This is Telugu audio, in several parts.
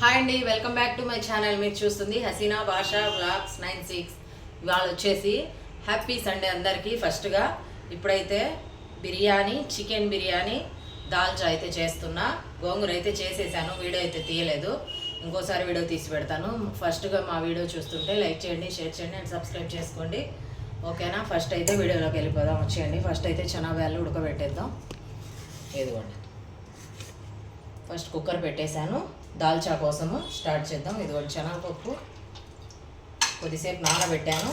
హాయ్ అండి, welcome back to my channel. మీరు చూస్తుంది హసీనా భాషా వ్లాగ్స్ 96. ఇవాళ వచ్చేసి హ్యాపీ సండే అందరికీ. ఫస్ట్గా ఇప్పుడైతే బిర్యానీ, చికెన్ బిర్యానీ దాల్చా అయితే చేస్తున్నా. గోంగూర అయితే చేసేసాను, వీడియో అయితే తీయలేదు. ఇంకోసారి వీడియో తీసి పెడతాను. ఫస్ట్గా మా వీడియో చూస్తుంటే లైక్ చేయండి, షేర్ చేయండి అండ్ సబ్స్క్రైబ్ చేసుకోండి. ఓకేనా? ఫస్ట్ అయితే వీడియోలోకి వెళ్ళిపోదాం. వచ్చేయండి. ఫస్ట్ అయితే శనగబ్యాళ్ళు ఉడకబెట్టేద్దాం. ఇదిగోండి, ఫస్ట్ కుక్కర్ పెట్టేశాను. దాల్చా కోసము స్టార్ట్ చేద్దాం. ఇదిగోండి శనగపప్పు కొద్దిసేపు నానబెట్టాను.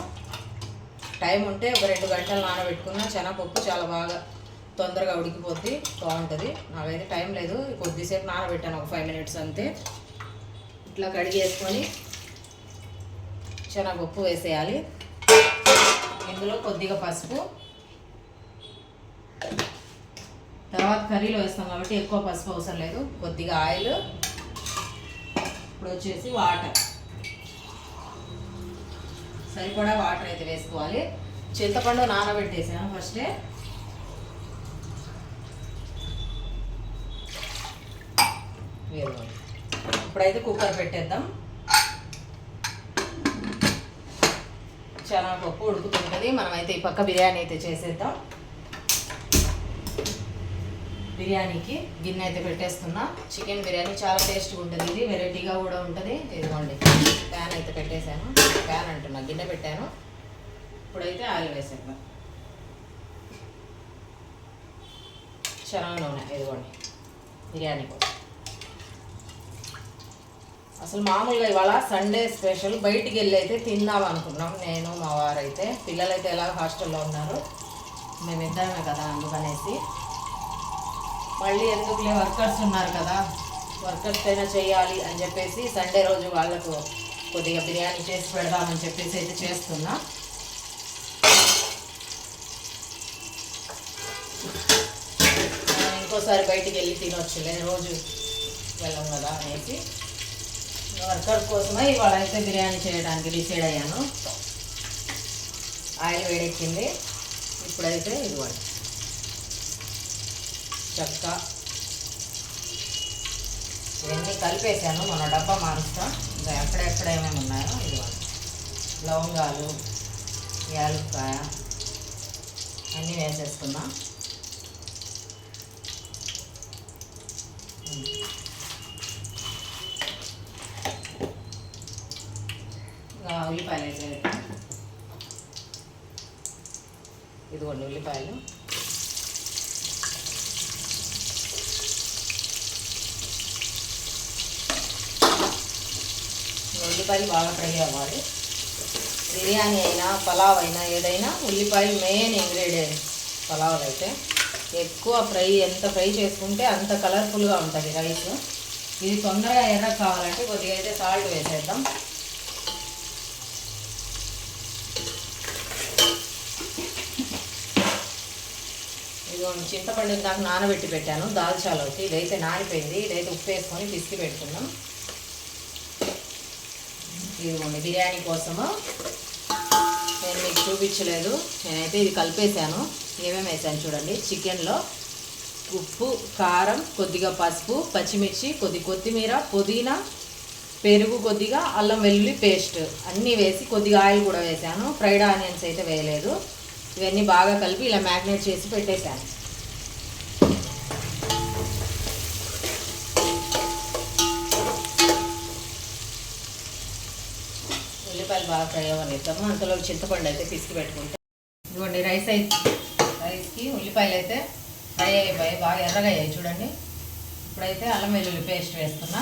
టైం ఉంటే ఒక 2 గంటలు నానబెట్టుకున్న శనగపప్పు చాలా బాగా తొందరగా ఉడికిపోద్ది, బాగుంటుంది. నాకైతే టైం లేదు, కొద్దిసేపు నానబెట్టాను, ఒక 5 మినిట్స్ అంతే. ఇట్లా కడిగేసుకొని శనగపప్పు వేసేయాలి. ఇందులో కొద్దిగా పసుపు, తర్వాత కర్రీలో వేస్తాం కాబట్టి ఎక్కువ పసుపు అవసరం లేదు. కొద్దిగా ఆయిల్, ఇప్పుడు వచ్చేసి వాటర్, సరిపడా వాటర్ అయితే వేసుకోవాలి. చింతపండు నానబెట్టేసాను ఫస్టే. ఇప్పుడైతే కుక్కర్ పెట్టేద్దాం. శనగపప్పు ఉడుకుతుంటుంది. మనమైతే ఈ పక్క బిర్యానీ అయితే చేసేద్దాం. బిర్యానీకి గిన్నె అయితే పెట్టేస్తున్నా. చికెన్ బిర్యానీ చాలా టేస్ట్గా ఉంటుంది, ఇది వెరైటీగా కూడా ఉంటుంది. ఇదిగోండి ప్యాన్ అయితే పెట్టేశాను, ప్యాన్ అంటున్నా, గిన్నె పెట్టాను. ఇప్పుడైతే ఆయిల్ వేసేద్దాం. శనగ నూనె, ఇదిగోండి బిర్యానీ కోసం. అసలు మామూలుగా ఇవాళ సండే స్పెషల్ బయటికి వెళ్ళి అయితే తిందాం అనుకున్నాం, నేను మా వారైతే. పిల్లలైతే ఎలా హాస్టల్లో ఉన్నారు, మేమిద్దరమే కదా, అందుకనేసి. మళ్ళీ ఎందుకులే, వర్కర్స్ ఉన్నారు కదా, వర్కర్స్ అయినా చేయాలి అని చెప్పేసి సండే రోజు వాళ్ళకు కొద్దిగా బిర్యానీ చేసి పెడదామని చెప్పేసి అయితే చేస్తున్నా. ఇంకోసారి బయటికి వెళ్ళి తినొచ్చులే, రోజు వెళ్ళం కదా అనేసి వర్కర్ కోసమే ఇవాళ అయితే బిర్యానీ చేయడానికి డిసైడ్ అయ్యాను. ఆయిల్ వేడెక్కింది. ఇప్పుడైతే ఇదిగోండి చెక్క ఇవన్నీ కలిపేసాను. మన డబ్బా మారుస్తా, ఇంకా ఎక్కడెక్కడ ఏమేమి ఉన్నాయో ఇదిగోండి. లవంగాలు, యాలక్కాయ అన్నీ వేసేసుకున్నా. ఇంకా ఉల్లిపాయలు వేసేద్దాం. ఇదిగోండి ఉల్లిపాయలు. ఉల్లిపాయలు బాగా ఫ్రై అవ్వాలి. బిర్యానీ అయినా పలావ్ అయినా ఏదైనా ఉల్లిపాయలు మెయిన్ ఇంగ్రీడియంట్. పలావ్లు అయితే ఎక్కువ ఫ్రై, ఎంత ఫ్రై చేసుకుంటే అంత కలర్ఫుల్గా ఉంటుంది రైస్. ఇది తొందరగా ఎర్ర కావాలంటే కొద్దిగా అయితే సాల్ట్ వేసేద్దాం. ఇదిగోండి చింతపండు దాకా నానబెట్టి పెట్టాను దాల్చాలోకి. ఇదైతే నానిపోయింది. ఇదైతే ఉప్పు వేసుకొని పిసికి పెట్టుకున్నాం. ఇదిగోండి బిర్యానీ కోసము నేను మీకు చూపించలేదు, నేనైతే ఇది కలిపేశాను. ఏమేమి వేసాను చూడండి. చికెన్లో ఉప్పు, కారం, కొద్దిగా పసుపు, పచ్చిమిర్చి, కొత్తిమీర, పుదీనా, పెరుగు, కొద్దిగా అల్లం వెల్లుల్లి పేస్ట్ అన్నీ వేసి కొద్దిగా ఆయిల్ కూడా వేసాను. ఫ్రైడ్ ఆనియన్స్ అయితే వేయలేదు. ఇవన్నీ బాగా కలిపి ఇలా మ్యాగ్నేట్ చేసి పెట్టేశాను. ఉల్లిపాయలు బాగా ఫ్రై అవ్వనిద్దాము. అంతలో చింతపండు అయితే పిసికి పెట్టుకుంటాం. ఇదిగోండి రైస్కి ఉల్లిపాయలు అయితే ఫ్రై అయిపోయాయి, బాగా ఎర్రగా అయ్యాయి చూడండి. ఇప్పుడైతే అల్లం వెల్లుల్లి పేస్ట్ వేస్తున్నా.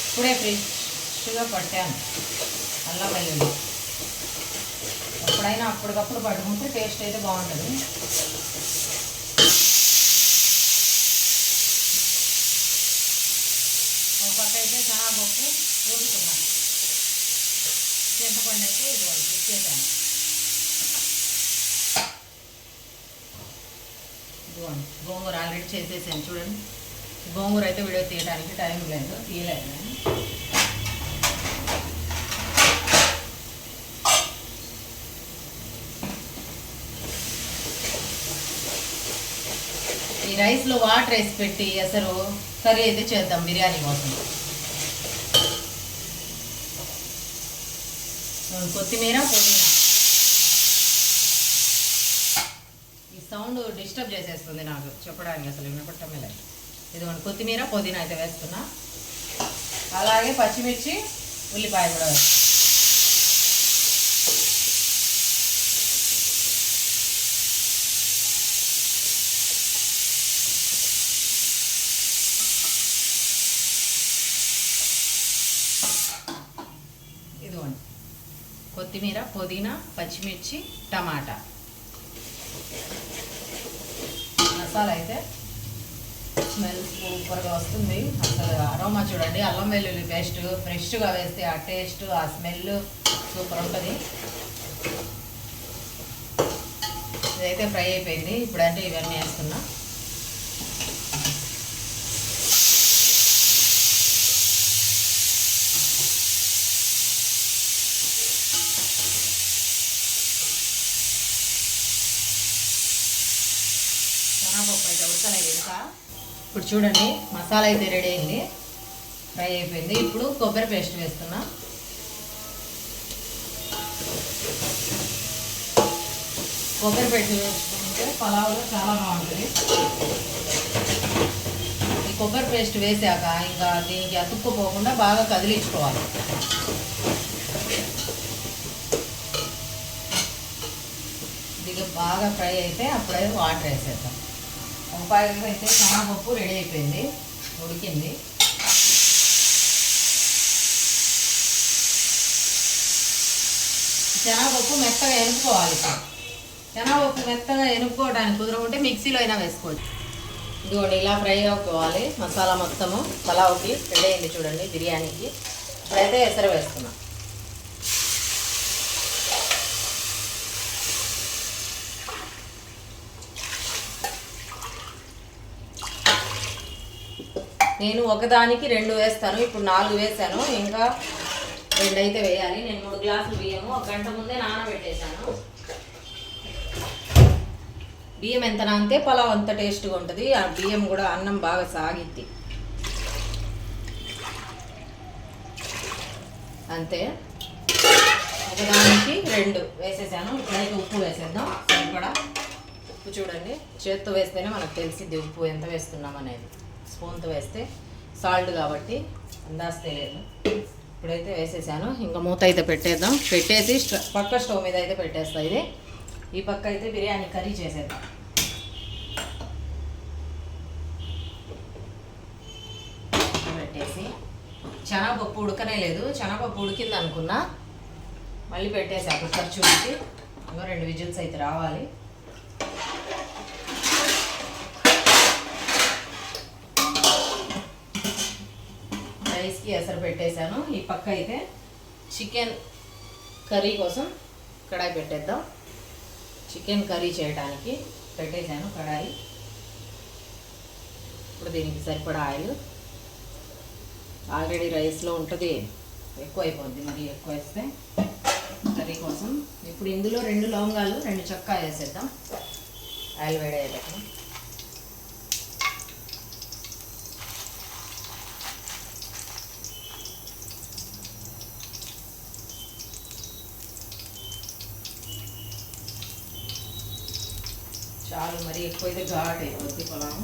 ఇప్పుడే ఫ్రెష్గా పట్టాను అల్లం వెల్లుల్లి. ఎప్పుడైనా అప్పటికప్పుడు పట్టుకుంటే టేస్ట్ అయితే బాగుంటుంది. ఒక పక్క అయితే శనగపప్పు ఉడుకుతున్నాను. చింతపండు అయితే ఇదిగోండి ఇచ్చేసాను. ఇదిగోండి గోంగూర ఆల్రెడీ చేసేసాను చూడండి. గోంగూర అయితే వీడియో తీయడానికి టైం లేదు, తీయలేదు నేను. రైస్లో వాటర్ వేసి పెట్టి ఎసరు కర్రీ అయితే చేద్దాం బిర్యానీ కోసం. కొత్తిమీర పుదీనా. ఈ సౌండ్ డిస్టర్బ్ చేసేస్తుంది నాకు చెప్పడానికి, అసలు వినపడటమే లేదు. ఇదిగోండి కొత్తిమీర పుదీనా అయితే వేస్తున్నా. అలాగే పచ్చిమిర్చి ఉల్లిపాయ కూడా వేస్తాను. ఇదిగోండి కొత్తిమీర పుదీనా పచ్చిమిర్చి టమాటా మసాలా అయితే స్మెల్ సూపర్గా వస్తుంది. అసలు అరోమా చూడండి, అల్లం వెల్లుల్లి పేస్ట్ ఫ్రెష్గా వేస్తే ఆ టేస్ట్ ఆ స్మెల్ సూపర్ ఉంటుంది. ఇదైతే ఫ్రై అయిపోయింది. ఇప్పుడంటే ఇవన్నీ వేస్తున్నా. శనగపప్పు అయితే ఉడకలేదు ఇంకా. ఇప్పుడు చూడండి మసాలా అయితే రెడీ అయింది, ఫ్రై అయిపోయింది. ఇప్పుడు కొబ్బరి పేస్ట్ వేస్తున్నా. కొబ్బరి పేస్ట్ వేసుకుంటే పలావులో చాలా బాగుంటుంది. ఈ కొబ్బరి పేస్ట్ వేసాక ఇంకా దీనికి అతుక్కుపోకుండా బాగా కదిలించుకోవాలి. ఇది బాగా ఫ్రై అయితే అప్పుడే వాటర్ వేసేద్దాం. ఉపాయంగా అయితే శనగపప్పు రెడీ అయిపోయింది, ఉడికింది. శనగపప్పు మెత్తగా ఎనుపుకోవాలి. శనగపప్పు మెత్తగా ఎనుపుకోవడానికి కుదరకుంటే మిక్సీలో అయినా వేసుకోవచ్చు. ఇదిగోండి ఇలా ఫ్రై అవ్వాలి. మసాలా మొత్తము పలావుకి రెడీ అయింది చూడండి బిర్యానీకి. ఇప్పుడైతే ఎసరు వేస్తున్నాం. నేను ఒకదానికి 2 వేస్తాను, ఇప్పుడు 4 వేసాను, ఇంకా 2 అయితే వేయాలి. నేను 3 గ్లాసులు బియ్యము 1 గంట ముందే నానబెట్టేశాను. బియ్యం ఎంత నానితే పలావ్ అంత టేస్ట్గా ఉంటుంది. ఆ బియ్యం కూడా అన్నం బాగా సాగిద్ది. అంతే, ఒకదానికి 2 వేసేసాను. ఇప్పుడైతే ఉప్పు వేసేద్దాం సరిపడా. ఉప్పు చూడండి, చేత్తో వేస్తేనే మనకు తెలిసిద్ది ఉప్పు ఎంత వేస్తున్నాం అనేది. స్పూన్తో వేస్తే సాల్ట్ కాబట్టి అందాజు తెలియదు. ఇప్పుడైతే వేసేసాను. ఇంకా మూత అయితే పెట్టేద్దాం. పెట్టేసి పక్క స్టవ్ మీద అయితే పెట్టేస్తా. ఇది ఈ పక్క అయితే బిర్యానీ కర్రీ చేసేద్దాం. పెట్టేసి శనగపప్పు ఉడకనే లేదు, శనగపప్పు ఉడికింది అనుకున్నా, మళ్ళీ పెట్టేసా కుక్కర్ చూసి. ఇంకా 2 విజిల్స్ అయితే రావాలి. రైస్కి ఎసరు పెట్టేశాను. ఈ పక్క అయితే చికెన్ కర్రీ కోసం కడాయి పెట్టేద్దాం. చికెన్ కర్రీ చేయడానికి పెట్టేశాను కడాయి. ఇప్పుడు దీనికి సరిపడా ఆయిల్. ఆల్రెడీ రైస్లో ఉంటుంది, ఎక్కువ అయిపోద్ది మరి ఎక్కువ వేస్తే కర్రీ కోసం. ఇప్పుడు ఇందులో 2 లవంగాలు 2 చెక్క వేసేద్దాం. ఆయిల్ వేడేయాలి. చాలు, మరి ఎక్కువైతే ఘాట్ అయిపోద్ది పొలం.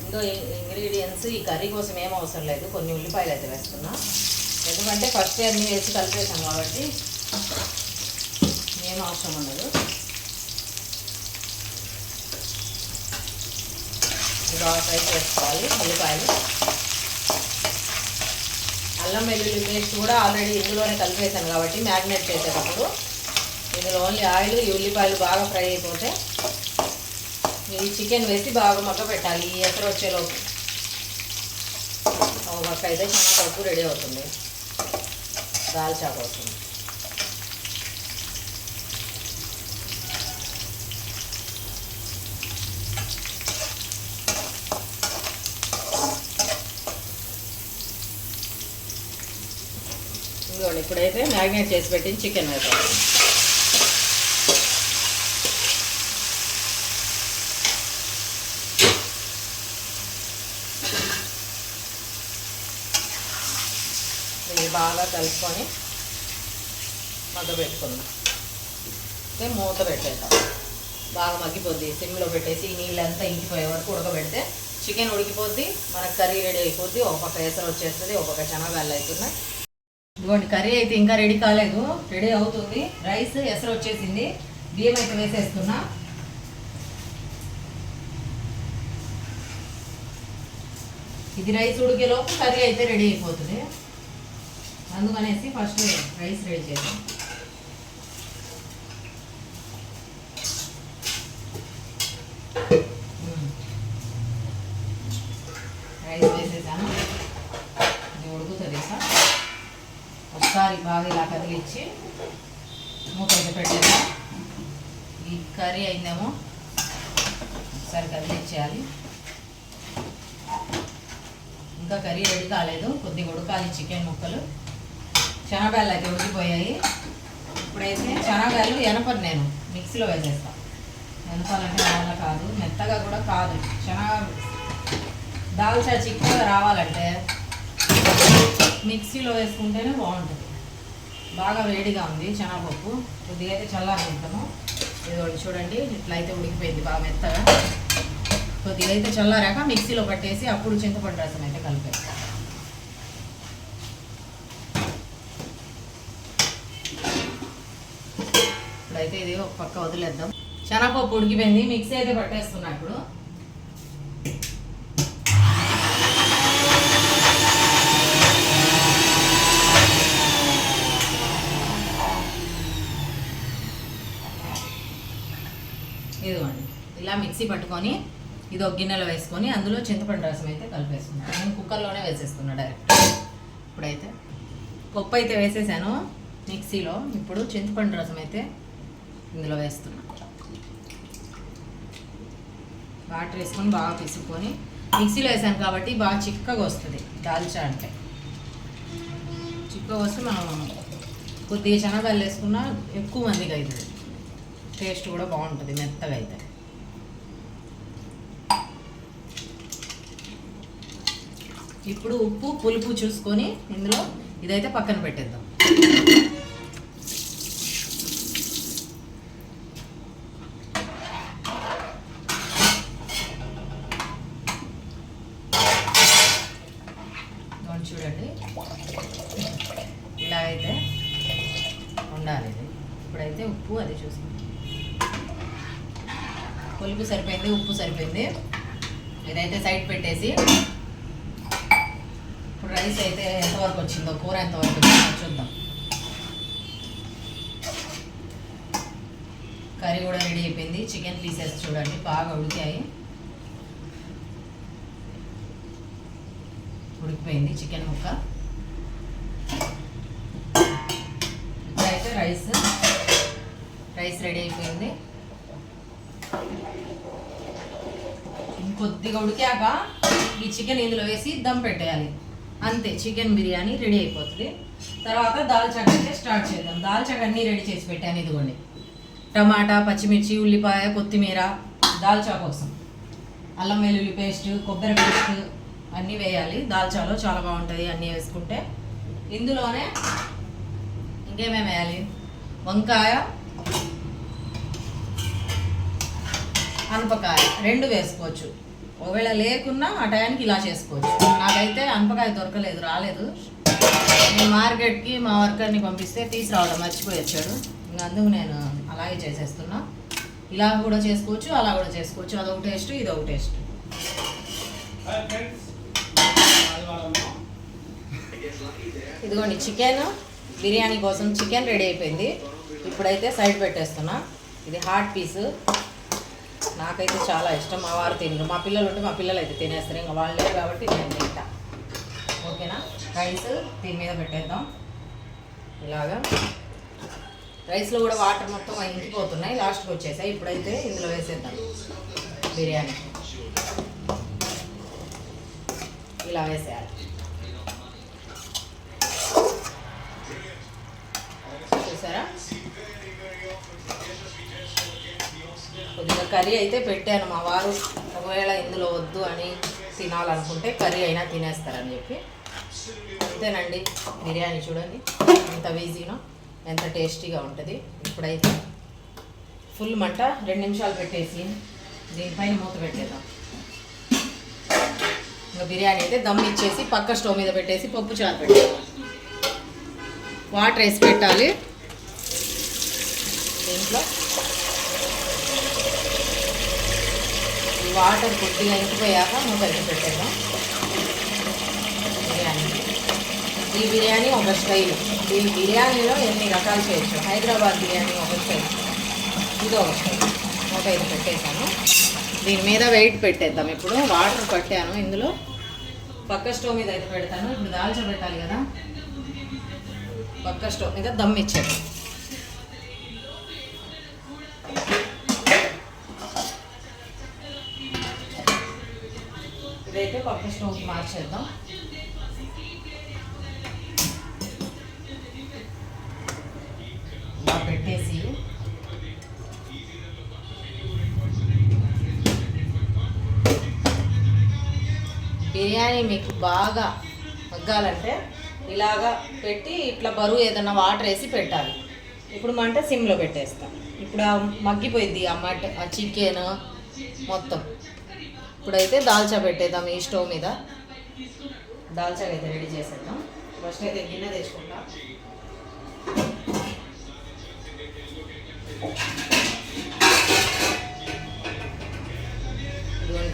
ఇంకో ఇంగ్రీడియంట్స్ ఈ కర్రీ కోసం ఏం అవసరం లేదు, కొన్ని ఉల్లిపాయలు అయితే వేస్తున్నా. ఎందుకంటే ఫస్ట్ అన్నీ వేసి కలిపేసాం కాబట్టి ఏం అవసరం ఉండదు. బాగా ఫ్రై చేసుకోవాలి ఉల్లిపాయలు. అల్లం వెల్లుల్లి పేస్ట్ కూడా ఆల్రెడీ ఇందులోనే కలిపేసాను కాబట్టి మ్యారినేట్ చేసేటప్పుడు ఇందులో ఓన్లీ ఆయిల్, ఈ ఉల్లిపాయలు బాగా ఫ్రై అయిపోతే ఈ చికెన్ వేసి బాగా మగ్గ పెట్టాలి. ఈ ఎసరు వచ్చేలోపు ఒక పక్క అయితే శనగపప్పు రెడీ అవుతుంది, దాల్చా కోసం. ఇంకోండి ఇప్పుడైతే మ్యారినేట్ చేసి పెట్టింది చికెన్ వేద్దాం. ఇది బాగా కలుపుకొని మగ్గ పెట్టుకుందాం. అయితే మూత పెట్టేద్దాం. బాగా మగ్గిపోద్ది. సిమ్లో పెట్టేసి ఈ నీళ్ళంతా ఇంకిపోయే వరకు ఉడకబెడితే చికెన్ ఉడికిపోద్ది, మనకు కర్రీ రెడీ అయిపోద్ది. ఒక పక్క ఎసరు వచ్చేస్తుంది, ఒక పక్క శనగలు అవుతున్నాయి. ఇదిగోండి కర్రీ అయితే ఇంకా రెడీ కాలేదు, రెడీ అవుతుంది. రైస్ ఎసరు వచ్చేసింది, బియ్యం అయితే వేసేస్తున్నా. ఇది రైస్ ఉడికేలోపు కర్రీ అయితే రెడీ అయిపోతుంది. అందుకనేసి ఫస్ట్ రైస్ రెడీ చేద్దాం. రైస్ వేసేసాను, ఇది ఉడుకుతుంది సార్. ఒకసారి బాగా ఇలా కదిలిచ్చి మూత పెట్టేద్దాం. ఈ కర్రీ అయిందేమో ఒకసారి కదిలిచ్చేయాలి. ఇంకా కర్రీ రెడీ కాలేదు, కొద్దిగా ఉడకాలి. చికెన్ ముక్కలు శనగలు అయితే ఉడికిపోయాయి. ఇప్పుడైతే శనగలు ఎనపని నేను మిక్సీలో వేసేస్తాను. ఎనపాలంటే వల్ల కాదు, మెత్తగా కూడా కాదు. దాల్చా చిక్కగా రావాలంటే మిక్సీలో వేసుకుంటేనే బాగుంటుంది. బాగా వేడిగా ఉంది శనగపప్పు, కొద్దిగా అయితే చల్లారుకుంటాము. ఇది చూడండి ఇట్లా అయితే ఉడికిపోయింది బాగా మెత్తగా. కొద్దిగా అయితే చల్లారాక మిక్సీలో పట్టేసి అప్పుడు చింతపండు రసం అయితే కలిపేస్తాం. ఇప్పుడైతే ఇది ఒక పక్క వదిలేద్దాం. శనగపప్పు ఉడికిపోయింది, మిక్సీ అయితే పట్టేస్తున్నా. ఇప్పుడు ఇదిగోండి ఇలా మిక్సీ పట్టుకొని ఇది ఒక గిన్నెలో వేసుకొని అందులో చింతపండు రసం అయితే కలిపేసుకున్నాను. నేను కుక్కర్లోనే వేసేస్తున్నా డైరెక్ట్. ఇప్పుడైతే పప్పు అయితే వేసేసాను మిక్సీలో. ఇప్పుడు చింతపండు రసం అయితే ఇందులో వేస్తున్నా. వాటర్ వేసుకొని బాగా పిసుకొని మిక్సీలో వేసాను కాబట్టి బాగా చిక్కగా వస్తుంది. దాల్చా అంటే చిక్కగా వస్తే మనం కొద్దిగా శనగలు వేసుకున్నా ఎక్కువ మందికి అవుతుంది, టేస్ట్ కూడా బాగుంటుంది మెత్తగా అయితే. ఇప్పుడు ఉప్పు పులుపు చూసుకొని ఇందులో ఇదైతే పక్కన పెట్టేద్దాం. చూడండి ఇలా అయితే ఉండాలి. ఇప్పుడైతే ఉప్పు అది చూసుకుంటాం. పులుపు సరిపోయింది, ఉప్పు సరిపోయింది. ఇదైతే సైడ్ పెట్టేసి ఇప్పుడు రైస్ అయితే ఎంతవరకు వచ్చిందో, కూర ఎంతవరకు వచ్చిందో చూద్దాం. కర్రీ కూడా రెడీ అయిపోయింది. చికెన్ పీసెస్ చూడండి బాగా ఉడికాయి, ఉడికిపోయింది చికెన్ ముక్క. ఇప్పుడైతే రైస్ రెడీ అయిపోయింది. ఇంకొద్దిగా ఉడికాక ఈ చికెన్ ఇందులో వేసి దమ్ పెట్టేయాలి. అంతే, చికెన్ బిర్యానీ రెడీ అయిపోతుంది. తర్వాత దాల్చాక అయితే స్టార్ట్ చేద్దాం. దాల్చాక అన్నీ రెడీ చేసి పెట్టాను. ఇదిగోండి టమాటా, పచ్చిమిర్చి, ఉల్లిపాయ, కొత్తిమీర దాల్చా కోసం, అల్లం వెల్లుల్లి పేస్ట్, కొబ్బరి పేస్ట్ అన్నీ వేయాలి. దాల్చాలో చాలా బాగుంటుంది అన్నీ వేసుకుంటే. ఇందులోనే ఇంకేమేమి వేయాలి, వంకాయ, అనపకాయ రెండు వేసుకోవచ్చు. ఒకవేళ లేకున్నా ఆ టయానికి ఇలా చేసుకోవచ్చు. నాకైతే అనపకాయ దొరకలేదు, రాలేదు. నేను మార్కెట్కి మా వర్కర్ని పంపిస్తే తీసుకురావడం మర్చిపోయి వచ్చాడు. ఇంకా అందుకు నేను అలాగే చేసేస్తున్నా. ఇలా కూడా చేసుకోవచ్చు, అలా కూడా చేసుకోవచ్చు. అదొక టేస్ట్, ఇదొక టేస్ట్. ఇదిగోండి చికెన్ బిర్యానీ కోసం చికెన్ రెడీ అయిపోయింది. ఇప్పుడైతే సైడ్ పెట్టేస్తున్నా. ఇది హాట్ పీసు, నాకైతే చాలా ఇష్టం. మా వారు తినరు, మా పిల్లలు ఉంటే మా పిల్లలు అయితే తినేస్తారు. ఇంకా వాళ్ళు లేరు కాబట్టి నేను తింటా. ఓకేనా? రైస్ దీని మీద పెట్టేద్దాం. ఇలాగా రైస్లో కూడా వాటర్ మొత్తం ఇంకిపోతున్నాయి, లాస్ట్కి వచ్చేసాయి. ఇప్పుడైతే ఇందులో వేసేద్దాం బిర్యానీ. ఇలా వేసేయాలి. కొద్దిగా కర్రీ అయితే పెట్టాను. మా వారు ఒకవేళ ఇందులో వద్దు అని తినాలనుకుంటే కర్రీ అయినా తినేస్తారని చెప్పి. అంతేనండి, బిర్యానీ చూడండి ఎంత ఈజీనో, ఎంత టేస్టీగా ఉంటుంది. ఇప్పుడైతే ఫుల్ మంట 2 నిమిషాలు పెట్టేసి దీనిపైన మూత పెట్టేద్దాం. ఇంకా బిర్యానీ అయితే దమ్ ఇచ్చేసి పక్క స్టవ్ మీద పెట్టేసి పప్పు చారు పెట్టేద్దాం. వాటర్ వేసి పెట్టాలి. దీంట్లో ఈ వాటర్ కొద్దిగా ఇంకిపోయాక మూత వేసి పెట్టేద్దాం. ఈ బిర్యానీ ఒక స్టైల్. ఈ బిర్యానీలో ఎన్ని రకాలు చేయొచ్చు. హైదరాబాద్ బిర్యానీ ఒక స్టైల్, ఇది ఒక స్టైల్. మూత అయితే పెట్టేసాను. దీని మీద వెయిట్ పెట్టేద్దాం. ఇప్పుడు వాటర్ పట్టాను, ఇందులో పక్క స్టవ్ మీద అయితే పెడతాను. ఇప్పుడు దాల్చా పెట్టాలి కదా, పక్క స్టవ్ మీద దమ్ ఇచ్చాను. ఇదైతే పక్క స్టవ్కి మార్చేద్దాం. పెట్టేసి బిర్యానీ మీకు బాగా మగ్గాలంటే ఇలాగా పెట్టి ఇట్లా బరువు ఏదన్నా వాటర్ వేసి పెట్టాలి. ఇప్పుడు మంట సిమ్లో పెట్టేస్తాం. ఇప్పుడు మగ్గిపోయింది ఆ చికెన్ మొత్తం. ఇప్పుడైతే దాల్చా పెట్టేద్దాం ఈ స్టవ్ మీద. దాల్చా అయితే రెడీ చేసేద్దాం. ఫస్ట్ అయితే గిన్నె తెచ్చుకుంటాం.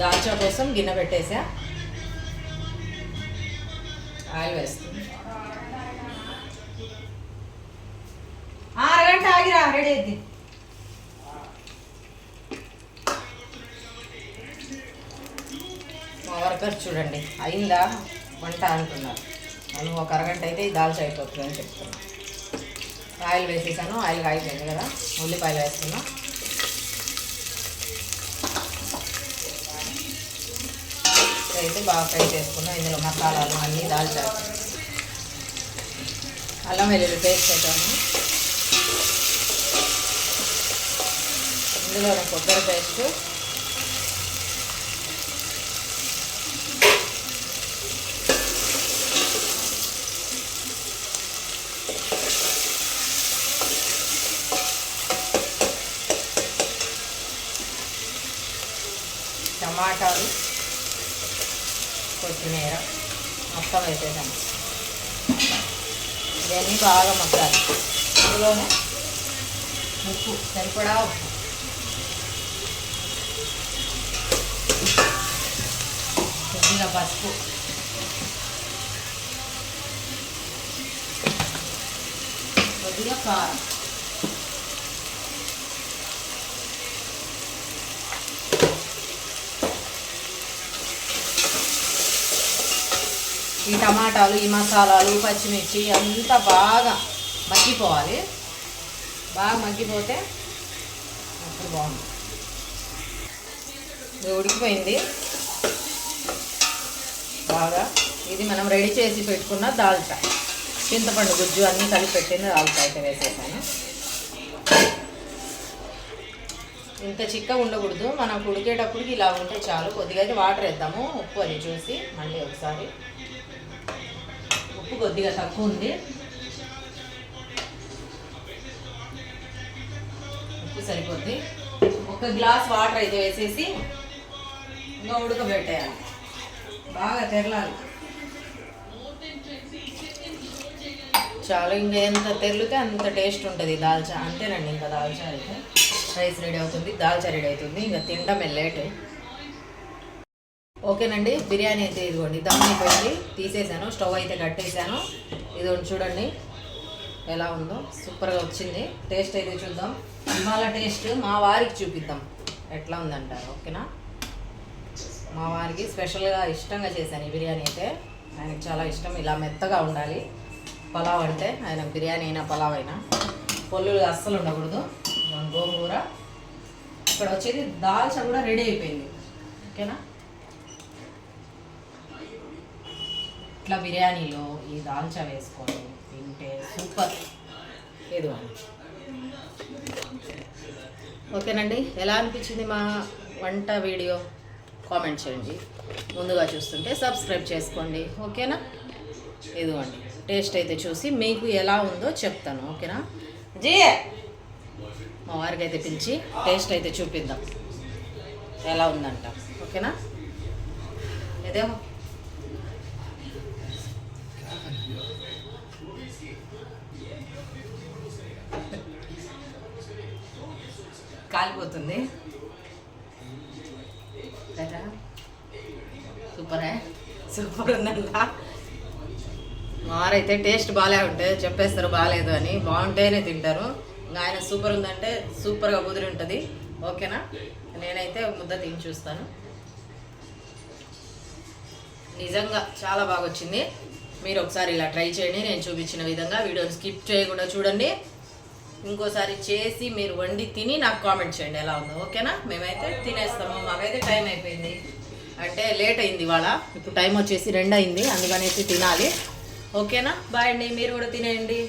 దాల్చా కోసం గిన్నె పెట్టేసా. ఆయిల్ వేస్తుంది. అరగంట ఆగిరా, రెడీ అయింది. మా వర్కర్ చూడండి అయిందా వంట అంటున్నారు. నేను ఒక అరగంట అయితే ఈ దాల్చా అయిపోతుంది అని చెప్తున్నాను. ఆయిల్ వేసేసాను. ఆయిల్ అయిపోయింది కదా, ఉల్లిపాయలు వేస్తున్నా. అయితే బాగా ఫ్రై చేసుకున్నా. ఇందులో మసాలాలు అన్నీ దాల్చా, అల్లం వెల్లుల్లి పేస్ట్ పెట్టాను. ఇందులో కొబ్బరి పేస్ట్, టమాటాలు, కొత్తిమీర మొత్తం వేసేసాను. ఇవన్నీ బాగా మగ్గాలి. అందులోనే ఉప్పు సరిపడా, ఉప్పు కొద్దిగా పసుపు, కొద్దిగా కారం, ఈ టమాటాలు, ఈ మసాలాలు, పచ్చిమిర్చి అంతా బాగా మగ్గిపోవాలి. బాగా మగ్గిపోతే అప్పుడు బాగుంది. ఇది ఉడికిపోయింది బాగా. ఇది మనం రెడీ చేసి పెట్టుకున్న దాల్చా, చింతపండు గుజ్జు అన్నీ కలిపి పెట్టింది దాల్చా అయితే వేసేసాను. ఇంత చిక్కగా ఉండకూడదు, మనం ఉడికేటప్పటికి ఇలా ఉంటే చాలు. కొద్దిగా అయితే వాటర్ వేద్దాము. ఉప్పు అది చూసి మళ్ళీ ఒకసారి. ఉప్పు కొద్దిగా తక్కువ ఉంది, ఉప్పు సరిపోద్ది. ఒక గ్లాస్ వాటర్ అయితే వేసేసి ఇంకా ఉడకబెట్టేయాలి. బాగా తెరలాలి చాలా. ఇంకా ఎంత తెరిలితే అంత టేస్ట్ ఉంటుంది దాల్చా. అంతేనండి, ఇంకా దాల్చా అయితే రైస్ రెడీ అవుతుంది, దాల్చా రెడీ అవుతుంది. ఇంకా తినడమే లేట్. ఓకేనండి, బిర్యానీ అయితే ఇదిగోండి దమ్ అయిపోయింది. తీసేసాను, స్టవ్ అయితే కట్టేసాను. ఇదిగోండి చూడండి ఎలా ఉందో, సూపర్గా వచ్చింది. టేస్ట్ అయితే చూద్దాం. ఇవాళ టేస్ట్ మా వారికి చూపిద్దాం ఎట్లా ఉందంటారు. ఓకేనా, మా వారికి స్పెషల్గా ఇష్టంగా చేశాను ఈ బిర్యానీ అయితే. ఆయనకు చాలా ఇష్టం, ఇలా మెత్తగా ఉండాలి పలావ్ అంటే. ఆయన బిర్యానీ అయినా పలావ్ అయినా పొల్లులు అస్సలు ఉండకూడదు. గోంగూర. ఇక్కడ వచ్చేది దాల్చా కూడా రెడీ అయిపోయింది. ఓకేనా, ఇట్లా బిర్యానీలో ఈ దాల్చా వేసుకొని తింటే సూపర్. ఏదో ఓకేనండి, ఎలా అనిపించింది మా వంట వీడియో కామెంట్ చేయండి. ముందుగా చూస్తుంటే సబ్స్క్రైబ్ చేసుకోండి. ఓకేనా? ఇదిగోండి, టేస్ట్ అయితే చూసి మీకు ఎలా ఉందో చెప్తాను. ఓకేనా జీ? మా వారికి అయితే పిలిచి టేస్ట్ అయితే చూపిద్దాం ఎలా ఉందంట. ఓకేనా? ఇదేమో కాలిపోతుంది. సూపర్ ఉందంట. వారైతే టేస్ట్ బాగాలే ఉంటే చెప్పేస్తారు బాగాలేదు అని, బాగుంటేనే తింటారు. ఇంకా ఆయన సూపర్ ఉందంటే సూపర్గా కుదిరి ఉంటుంది. ఓకేనా? నేనైతే ముద్ద తిని చూస్తాను. నిజంగా చాలా బాగా వచ్చింది. మీరు ఒకసారి ఇలా ట్రై చేయండి, నేను చూపించిన విధంగా. వీడియోని స్కిప్ చేయకుండా చూడండి. ఇంకోసారి చేసి మీరు వండి తిని నాకు కామెంట్ చేయండి ఎలా ఉందో. ఓకేనా? మేమైతే తినేస్తాము, మాకైతే టైం అయిపోయింది, అంటే లేట్ అయింది ఇవాళ. ఇప్పుడు టైం వచ్చేసి 2 అయింది, అందుకనేసి తినాలి. ఓకేనా? బాయ్ అండి, మీరు కూడా తినేయండి.